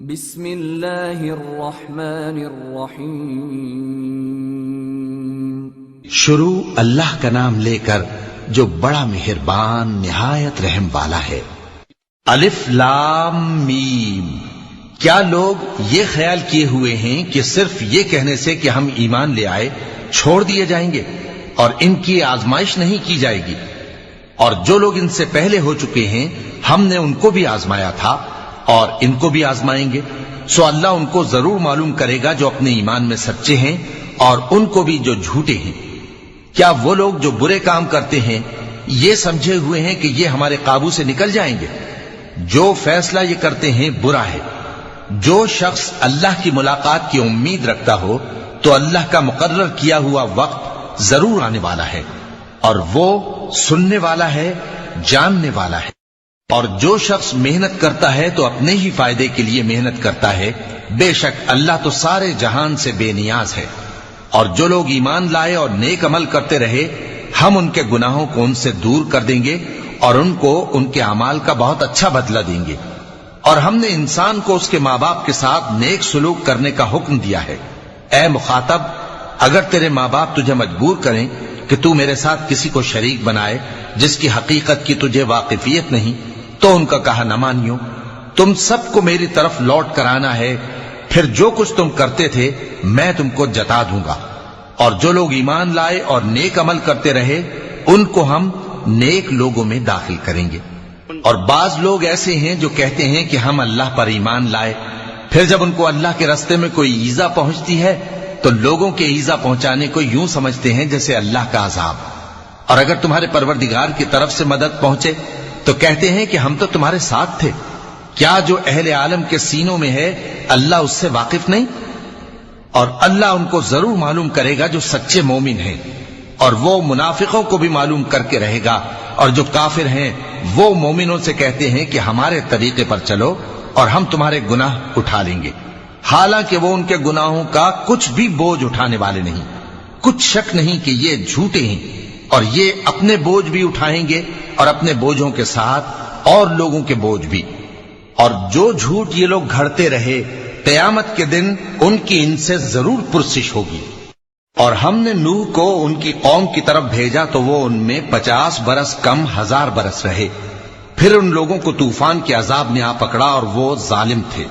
بسم اللہ الرحمن الرحیم شروع اللہ کا نام لے کر جو بڑا مہربان نہایت رحم والا ہے۔ الف لام میم۔ کیا لوگ یہ خیال کیے ہوئے ہیں کہ صرف یہ کہنے سے کہ ہم ایمان لے آئے چھوڑ دیے جائیں گے اور ان کی آزمائش نہیں کی جائے گی؟ اور جو لوگ ان سے پہلے ہو چکے ہیں ہم نے ان کو بھی آزمایا تھا اور ان کو بھی آزمائیں گے، سو اللہ ان کو ضرور معلوم کرے گا جو اپنے ایمان میں سچے ہیں اور ان کو بھی جو جھوٹے ہیں۔ کیا وہ لوگ جو برے کام کرتے ہیں یہ سمجھے ہوئے ہیں کہ یہ ہمارے قابو سے نکل جائیں گے؟ جو فیصلہ یہ کرتے ہیں برا ہے۔ جو شخص اللہ کی ملاقات کی امید رکھتا ہو تو اللہ کا مقرر کیا ہوا وقت ضرور آنے والا ہے، اور وہ سننے والا ہے، جاننے والا ہے۔ اور جو شخص محنت کرتا ہے تو اپنے ہی فائدے کے لیے محنت کرتا ہے، بے شک اللہ تو سارے جہان سے بے نیاز ہے۔ اور جو لوگ ایمان لائے اور نیک عمل کرتے رہے ہم ان کے گناہوں کو ان سے دور کر دیں گے اور ان کو ان کے اعمال کا بہت اچھا بدلہ دیں گے۔ اور ہم نے انسان کو اس کے ماں باپ کے ساتھ نیک سلوک کرنے کا حکم دیا ہے۔ اے مخاطب، اگر تیرے ماں باپ تجھے مجبور کریں کہ تو میرے ساتھ کسی کو شریک بنائے جس کی حقیقت کی تجھے واقفیت نہیں تو ان کا کہا نہ مانیو۔ تم سب کو میری طرف لوٹ کر آنا ہے، پھر جو کچھ تم کرتے تھے میں تم کو جتا دوں گا۔ اور جو لوگ ایمان لائے اور نیک عمل کرتے رہے ان کو ہم نیک لوگوں میں داخل کریں گے۔ اور بعض لوگ ایسے ہیں جو کہتے ہیں کہ ہم اللہ پر ایمان لائے، پھر جب ان کو اللہ کے راستے میں کوئی ایذا پہنچتی ہے تو لوگوں کے ایذا پہنچانے کو یوں سمجھتے ہیں جیسے اللہ کا عذاب۔ اور اگر تمہارے پروردگار کی طرف سے مدد پہنچے تو کہتے ہیں کہ ہم تو تمہارے ساتھ تھے۔ کیا جو اہل عالم کے سینوں میں ہے اللہ اس سے واقف نہیں؟ اور اللہ ان کو ضرور معلوم کرے گا جو سچے مومن ہیں، اور وہ منافقوں کو بھی معلوم کر کے رہے گا۔ اور جو کافر ہیں وہ مومنوں سے کہتے ہیں کہ ہمارے طریقے پر چلو اور ہم تمہارے گناہ اٹھا لیں گے، حالانکہ وہ ان کے گناہوں کا کچھ بھی بوجھ اٹھانے والے نہیں۔ کچھ شک نہیں کہ یہ جھوٹے ہیں، اور یہ اپنے بوجھ بھی اٹھائیں گے اور اپنے بوجھوں کے ساتھ اور لوگوں کے بوجھ بھی۔ اور جو جھوٹ یہ لوگ گھڑتے رہے قیامت کے دن ان کی ان سے ضرور پرسش ہوگی۔ اور ہم نے نوح کو ان کی قوم کی طرف بھیجا تو وہ ان میں 50 برس کم 1000 برس رہے۔ پھر ان لوگوں کو طوفان کے عذاب نے آ پکڑا اور وہ ظالم تھے۔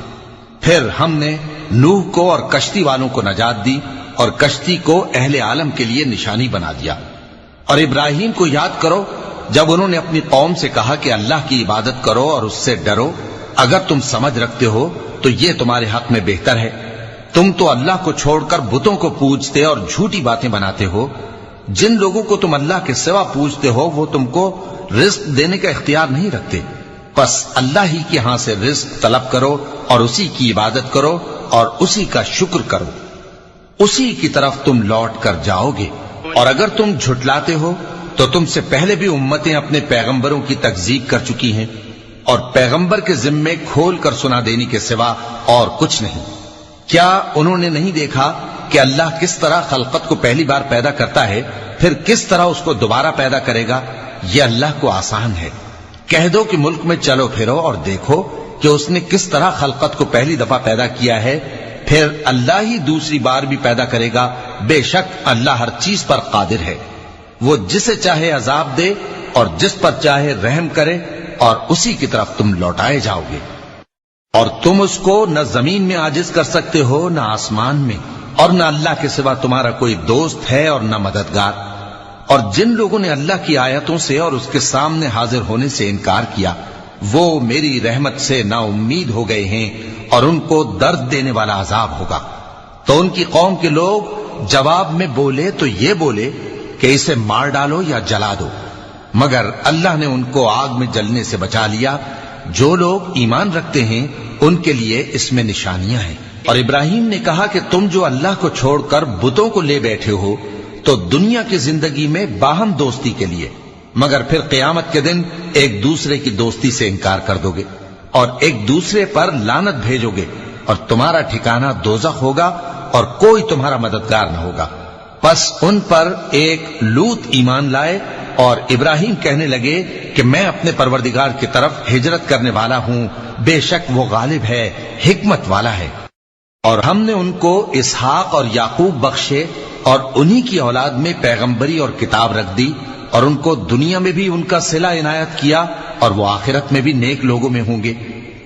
پھر ہم نے نوح کو اور کشتی والوں کو نجات دی اور کشتی کو اہل عالم کے لیے نشانی بنا دیا۔ اور ابراہیم کو یاد کرو جب انہوں نے اپنی قوم سے کہا کہ اللہ کی عبادت کرو اور اس سے ڈرو، اگر تم سمجھ رکھتے ہو تو یہ تمہارے حق میں بہتر ہے۔ تم تو اللہ کو چھوڑ کر بتوں کو پوجتے اور جھوٹی باتیں بناتے ہو۔ جن لوگوں کو تم اللہ کے سوا پوجتے ہو وہ تم کو رزق دینے کا اختیار نہیں رکھتے، بس اللہ ہی کے ہاں سے رزق طلب کرو اور اسی کی عبادت کرو اور اسی کا شکر کرو، اسی کی طرف تم لوٹ کر جاؤ گے۔ اور اگر تم جھٹلاتے ہو تو تم سے پہلے بھی امتیں اپنے پیغمبروں کی تکذیب کر چکی ہیں، اور پیغمبر کے ذمے کھول کر سنا دینے کے سوا اور کچھ نہیں۔ کیا انہوں نے نہیں دیکھا کہ اللہ کس طرح خلقت کو پہلی بار پیدا کرتا ہے پھر کس طرح اس کو دوبارہ پیدا کرے گا؟ یہ اللہ کو آسان ہے۔ کہہ دو کہ ملک میں چلو پھرو اور دیکھو کہ اس نے کس طرح خلقت کو پہلی دفعہ پیدا کیا ہے، پھر اللہ ہی دوسری بار بھی پیدا کرے گا۔ بے شک اللہ ہر چیز پر قادر ہے۔ وہ جسے چاہے عذاب دے اور جس پر چاہے رحم کرے، اور اسی کی طرف تم لوٹائے جاؤ گے۔ اور تم اس کو نہ زمین میں عاجز کر سکتے ہو نہ آسمان میں، اور نہ اللہ کے سوا تمہارا کوئی دوست ہے اور نہ مددگار۔ اور جن لوگوں نے اللہ کی آیتوں سے اور اس کے سامنے حاضر ہونے سے انکار کیا وہ میری رحمت سے نا امید ہو گئے ہیں، اور ان کو درد دینے والا عذاب ہوگا۔ تو ان کی قوم کے لوگ جواب میں بولے تو یہ بولے کہ اسے مار ڈالو یا جلا دو، مگر اللہ نے ان کو آگ میں جلنے سے بچا لیا۔ جو لوگ ایمان رکھتے ہیں ان کے لیے اس میں نشانیاں ہیں۔ اور ابراہیم نے کہا کہ تم جو اللہ کو چھوڑ کر بتوں کو لے بیٹھے ہو تو دنیا کی زندگی میں باہم دوستی کے لیے، مگر پھر قیامت کے دن ایک دوسرے کی دوستی سے انکار کر دو گے اور ایک دوسرے پر لعنت بھیجو گے، اور تمہارا ٹھکانہ دوزخ ہوگا اور کوئی تمہارا مددگار نہ ہوگا۔ پس ان پر ایک لوط ایمان لائے اور ابراہیم کہنے لگے کہ میں اپنے پروردگار کی طرف ہجرت کرنے والا ہوں، بے شک وہ غالب ہے، حکمت والا ہے۔ اور ہم نے ان کو اسحاق اور یعقوب بخشے اور انہی کی اولاد میں پیغمبری اور کتاب رکھ دی، اور ان کو دنیا میں بھی ان کا صلہ عنایت کیا، اور وہ آخرت میں بھی نیک لوگوں میں ہوں گے۔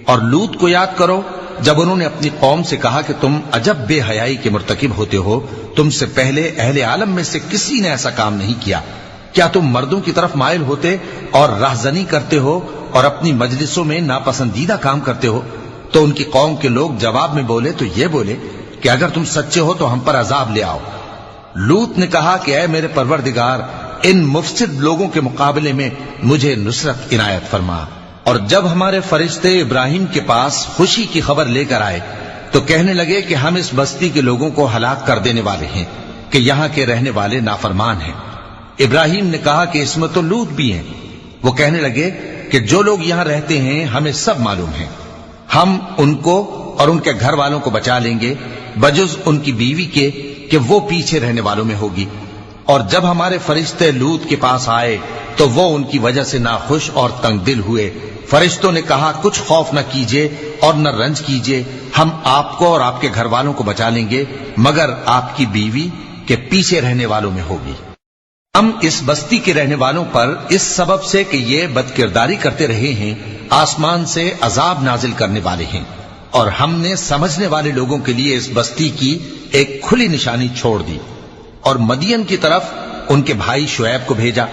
اور لوط کو یاد کرو جب انہوں نے اپنی قوم سے کہا کہ تم عجب بے حیائی کے مرتکب ہوتے ہو، تم سے پہلے اہل عالم میں سے کسی نے ایسا کام نہیں کیا، کیا تم مردوں کی طرف مائل ہوتے اور رہزنی کرتے ہو اور اپنی مجلسوں میں ناپسندیدہ کام کرتے ہو؟ تو ان کی قوم کے لوگ جواب میں بولے تو یہ بولے کہ اگر تم سچے ہو تو ہم پر عذاب لے آؤ۔ لوط نے کہا کہ اے میرے پروردگار، ان مفسد لوگوں کے مقابلے میں مجھے نصرت عنایت فرما۔ اور جب ہمارے فرشتے ابراہیم کے پاس خوشی کی خبر لے کر آئے تو کہنے لگے کہ ہم اس بستی کے لوگوں کو ہلاک کر دینے والے ہیں کہ یہاں کے رہنے والے نافرمان ہیں۔ ابراہیم نے کہا کہ اس میں تو لوط بھی ہیں۔ وہ کہنے لگے کہ جو لوگ یہاں رہتے ہیں ہمیں سب معلوم ہیں، ہم ان کو اور ان کے گھر والوں کو بچا لیں گے بجز ان کی بیوی کے کہ وہ پیچھے رہنے والوں میں ہوگی۔ اور جب ہمارے فرشتے لوط کے پاس آئے تو وہ ان کی وجہ سے ناخوش اور تنگ دل ہوئے۔ فرشتوں نے کہا کچھ خوف نہ کیجیے اور نہ رنج کیجیے، ہم آپ کو اور آپ کے گھر والوں کو بچا لیں گے مگر آپ کی بیوی کے پیچھے رہنے والوں میں ہوگی۔ ہم اس بستی کے رہنے والوں پر اس سبب سے کہ یہ بد کرداری کرتے رہے ہیں آسمان سے عذاب نازل کرنے والے ہیں، اور ہم نے سمجھنے والے لوگوں کے لیے اس بستی کی ایک کھلی نشانی چھوڑ دی۔ اور مدین کی طرف ان کے بھائی شعیب کو بھیجا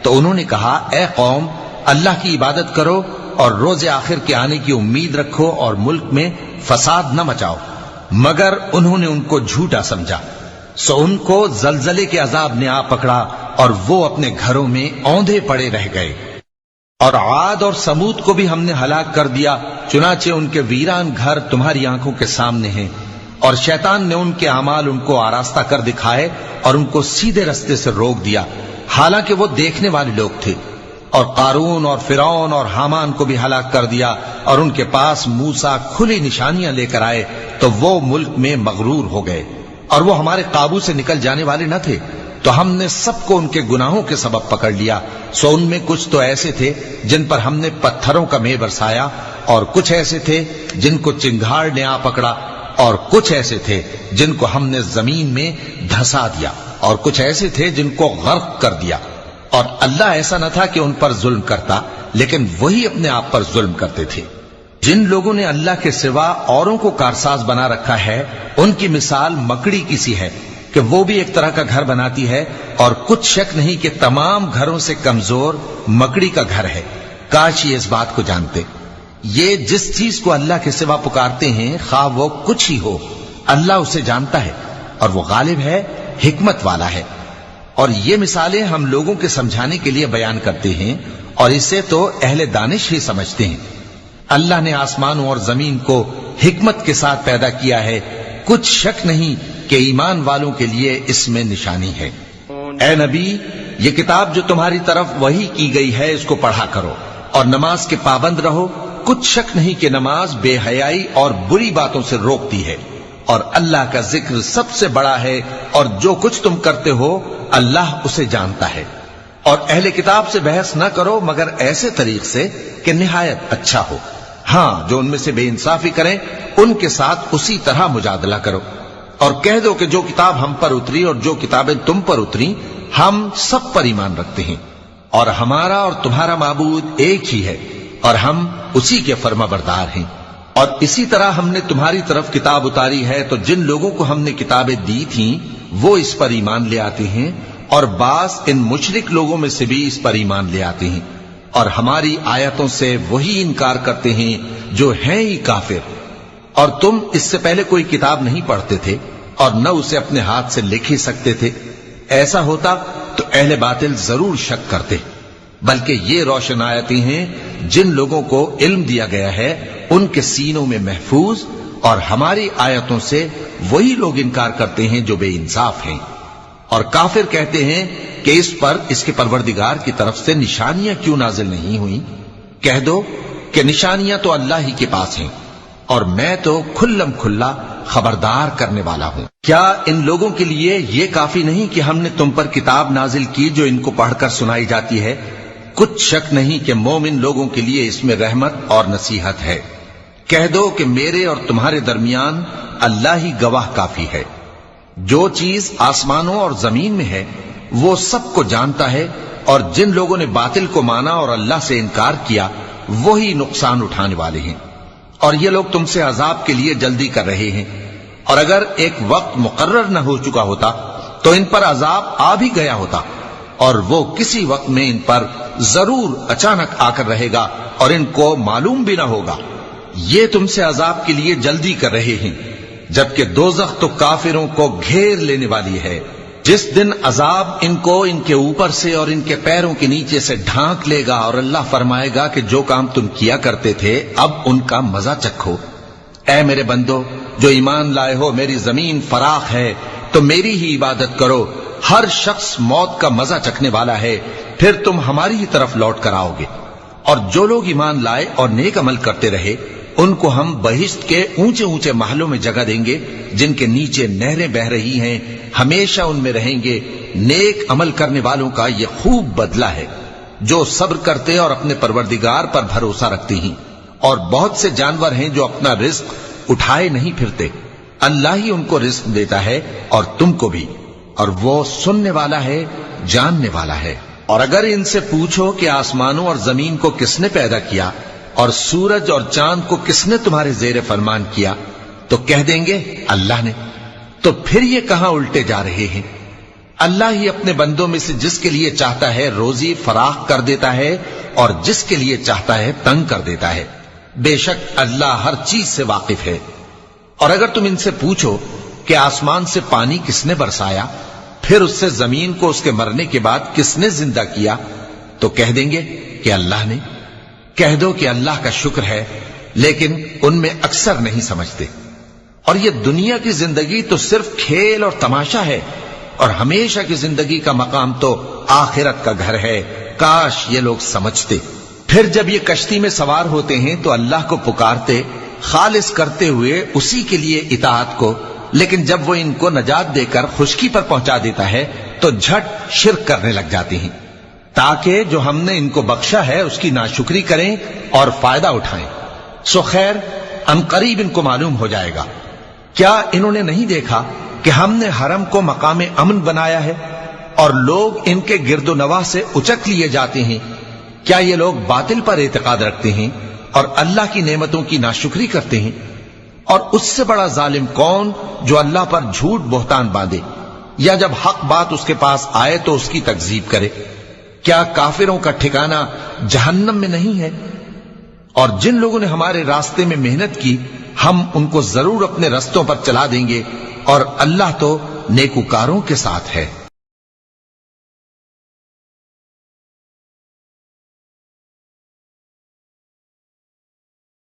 تو انہوں نے کہا اے قوم، اللہ کی عبادت کرو اور روز آخر کے آنے کی امید رکھو اور ملک میں فساد نہ مچاؤ، مگر انہوں نے ان کو جھوٹا سمجھا، سو ان کو زلزلے کے عذاب نے آ پکڑا اور وہ اپنے گھروں میں اوندھے پڑے رہ گئے۔ اور عاد اور سمود کو بھی ہم نے ہلاک کر دیا، چنانچہ ان کے ویران گھر تمہاری آنکھوں کے سامنے ہیں، اور شیطان نے ان کے اعمال ان کو آراستہ کر دکھائے اور ان کو سیدھے رستے سے روک دیا، حالانکہ وہ دیکھنے والے لوگ تھے۔ اور قارون اور فرعون اور حامان کو بھی ہلاک کر دیا، اور ان کے پاس موسیٰ کھلی نشانیاں لے کر آئے تو وہ ملک میں مغرور ہو گئے، اور وہ ہمارے قابو سے نکل جانے والے نہ تھے، تو ہم نے سب کو ان کے گناہوں کے سبب پکڑ لیا۔ سو ان میں کچھ تو ایسے تھے جن پر ہم نے پتھروں کا مے برسایا، اور کچھ ایسے تھے جن کو چنگھاڑ نے آ پکڑا، اور کچھ ایسے تھے جن کو ہم نے زمین میں دھسا دیا، اور کچھ ایسے تھے جن کو غرق کر دیا۔ اور اللہ ایسا نہ تھا کہ ان پر ظلم کرتا، لیکن وہی اپنے آپ پر ظلم کرتے تھے۔ جن لوگوں نے اللہ کے سوا اوروں کو کارساز بنا رکھا ہے، ان کی مثال مکڑی کی سی ہے کہ وہ بھی ایک طرح کا گھر بناتی ہے، اور کچھ شک نہیں کہ تمام گھروں سے کمزور مکڑی کا گھر ہے۔ کاش یہ اس بات کو جانتے۔ یہ جس چیز کو اللہ کے سوا پکارتے ہیں خواہ وہ کچھ ہی ہو، اللہ اسے جانتا ہے اور وہ غالب ہے، حکمت والا ہے۔ اور یہ مثالیں ہم لوگوں کے سمجھانے کے لیے بیان کرتے ہیں، اور اسے تو اہل دانش ہی سمجھتے ہیں۔ اللہ نے آسمانوں اور زمین کو حکمت کے ساتھ پیدا کیا ہے، کچھ شک نہیں کہ ایمان والوں کے لیے اس میں نشانی ہے۔ اے نبی، یہ کتاب جو تمہاری طرف وحی کی گئی ہے اس کو پڑھا کرو اور نماز کے پابند رہو، کچھ شک نہیں کہ نماز بے حیائی اور بری باتوں سے روکتی ہے، اور اللہ کا ذکر سب سے بڑا ہے، اور جو کچھ تم کرتے ہو اللہ اسے جانتا ہے۔ اور اہل کتاب سے بحث نہ کرو مگر ایسے طریق سے کہ نہایت اچھا ہو، ہاں جو ان میں سے بے انصافی کریں ان کے ساتھ اسی طرح مجادلہ کرو، اور کہہ دو کہ جو کتاب ہم پر اتری اور جو کتابیں تم پر اتری ہم سب پر ایمان رکھتے ہیں، اور ہمارا اور تمہارا معبود ایک ہی ہے، اور ہم اسی کے فرما بردار ہیں۔ اور اسی طرح ہم نے تمہاری طرف کتاب اتاری ہے تو جن لوگوں کو ہم نے کتابیں دی تھیں وہ اس پر ایمان لے آتے ہیں، اور بعض ان مشرک لوگوں میں سے بھی اس پر ایمان لے آتے ہیں، اور ہماری آیتوں سے وہی انکار کرتے ہیں جو ہیں ہی کافر۔ اور تم اس سے پہلے کوئی کتاب نہیں پڑھتے تھے اور نہ اسے اپنے ہاتھ سے لکھ ہی سکتے تھے، ایسا ہوتا تو اہل باطل ضرور شک کرتے، بلکہ یہ روشن آیتیں ہیں جن لوگوں کو علم دیا گیا ہے ان کے سینوں میں محفوظ، اور ہماری آیتوں سے وہی لوگ انکار کرتے ہیں جو بے انصاف ہیں۔ اور کافر کہتے ہیں کہ اس پر اس کے پروردگار کی طرف سے نشانیاں کیوں نازل نہیں ہوئیں؟ کہہ دو کہ نشانیاں تو اللہ ہی کے پاس ہیں، اور میں تو کھلم کھلا خبردار کرنے والا ہوں۔ کیا ان لوگوں کے لیے یہ کافی نہیں کہ ہم نے تم پر کتاب نازل کی جو ان کو پڑھ کر سنائی جاتی ہے؟ کچھ شک نہیں کہ مومن لوگوں کے لیے اس میں رحمت اور نصیحت ہے۔ کہہ دو کہ میرے اور تمہارے درمیان اللہ ہی گواہ کافی ہے۔ جو چیز آسمانوں اور زمین میں ہے وہ سب کو جانتا ہے، اور جن لوگوں نے باطل کو مانا اور اللہ سے انکار کیا وہی نقصان اٹھانے والے ہیں، اور یہ لوگ تم سے عذاب کے لیے جلدی کر رہے ہیں، اور اگر ایک وقت مقرر نہ ہو چکا ہوتا تو ان پر عذاب آ بھی گیا ہوتا، اور وہ کسی وقت میں ان پر ضرور اچانک آ کر رہے گا اور ان کو معلوم بھی نہ ہوگا۔ یہ تم سے عذاب کے لیے جلدی کر رہے ہیں، جبکہ دوزخ تو کافروں کو گھیر لینے والی ہے۔ جس دن عذاب ان کو ان کے اوپر سے اور ان کے پیروں کے نیچے سے ڈھانک لے گا، اور اللہ فرمائے گا کہ جو کام تم کیا کرتے تھے اب ان کا مزہ چکھو۔ اے میرے بندو جو ایمان لائے ہو، میری زمین فراخ ہے تو میری ہی عبادت کرو۔ ہر شخص موت کا مزہ چکھنے والا ہے، پھر تم ہماری ہی طرف لوٹ کر آؤ گے۔ اور جو لوگ ایمان لائے اور نیک عمل کرتے رہے ان کو ہم بہشت کے اونچے اونچے محلوں میں جگہ دیں گے، جن کے نیچے نہریں بہ رہی ہیں، ہمیشہ ان میں رہیں گے۔ نیک عمل کرنے والوں کا یہ خوب بدلہ ہے، جو صبر کرتے اور اپنے پروردگار پر بھروسہ رکھتے ہیں۔ اور بہت سے جانور ہیں جو اپنا رزق اٹھائے نہیں پھرتے، اللہ ہی ان کو رزق دیتا ہے اور تم کو بھی، اور وہ سننے والا ہے، جاننے والا ہے۔ اور اگر ان سے پوچھو کہ آسمانوں اور زمین کو کس نے پیدا کیا اور سورج اور چاند کو کس نے تمہارے زیر فرمان کیا، تو کہہ دیں گے اللہ نے۔ تو پھر یہ کہاں الٹے جا رہے ہیں؟ اللہ ہی اپنے بندوں میں سے جس کے لیے چاہتا ہے روزی فراخ کر دیتا ہے، اور جس کے لیے چاہتا ہے تنگ کر دیتا ہے۔ بے شک اللہ ہر چیز سے واقف ہے۔ اور اگر تم ان سے پوچھو کہ آسمان سے پانی کس نے برسایا، پھر اس سے زمین کو اس کے مرنے کے بعد کس نے زندہ کیا، تو کہہ دیں گے کہ اللہ نے۔ کہہ دو کہ اللہ کا شکر ہے، لیکن ان میں اکثر نہیں سمجھتے۔ اور یہ دنیا کی زندگی تو صرف کھیل اور تماشا ہے، اور ہمیشہ کی زندگی کا مقام تو آخرت کا گھر ہے۔ کاش یہ لوگ سمجھتے۔ پھر جب یہ کشتی میں سوار ہوتے ہیں تو اللہ کو پکارتے، خالص کرتے ہوئے اسی کے لیے اطاعت کو، لیکن جب وہ ان کو نجات دے کر خشکی پر پہنچا دیتا ہے تو جھٹ شرک کرنے لگ جاتے ہیں، تاکہ جو ہم نے ان کو بخشا ہے اس کی ناشکری کریں اور فائدہ اٹھائیں۔ سو خیر عنقریب ان کو معلوم ہو جائے گا۔ کیا انہوں نے نہیں دیکھا کہ ہم نے حرم کو مقام امن بنایا ہے اور لوگ ان کے گرد و نواح سے اچک لیے جاتے ہیں؟ کیا یہ لوگ باطل پر اعتقاد رکھتے ہیں اور اللہ کی نعمتوں کی ناشکری کرتے ہیں؟ اور اس سے بڑا ظالم کون جو اللہ پر جھوٹ بہتان باندھے، یا جب حق بات اس کے پاس آئے تو اس کی تکذیب کرے؟ کیا کافروں کا ٹھکانہ جہنم میں نہیں ہے؟ اور جن لوگوں نے ہمارے راستے میں محنت کی ہم ان کو ضرور اپنے رستوں پر چلا دیں گے، اور اللہ تو نیکوکاروں کے ساتھ ہے۔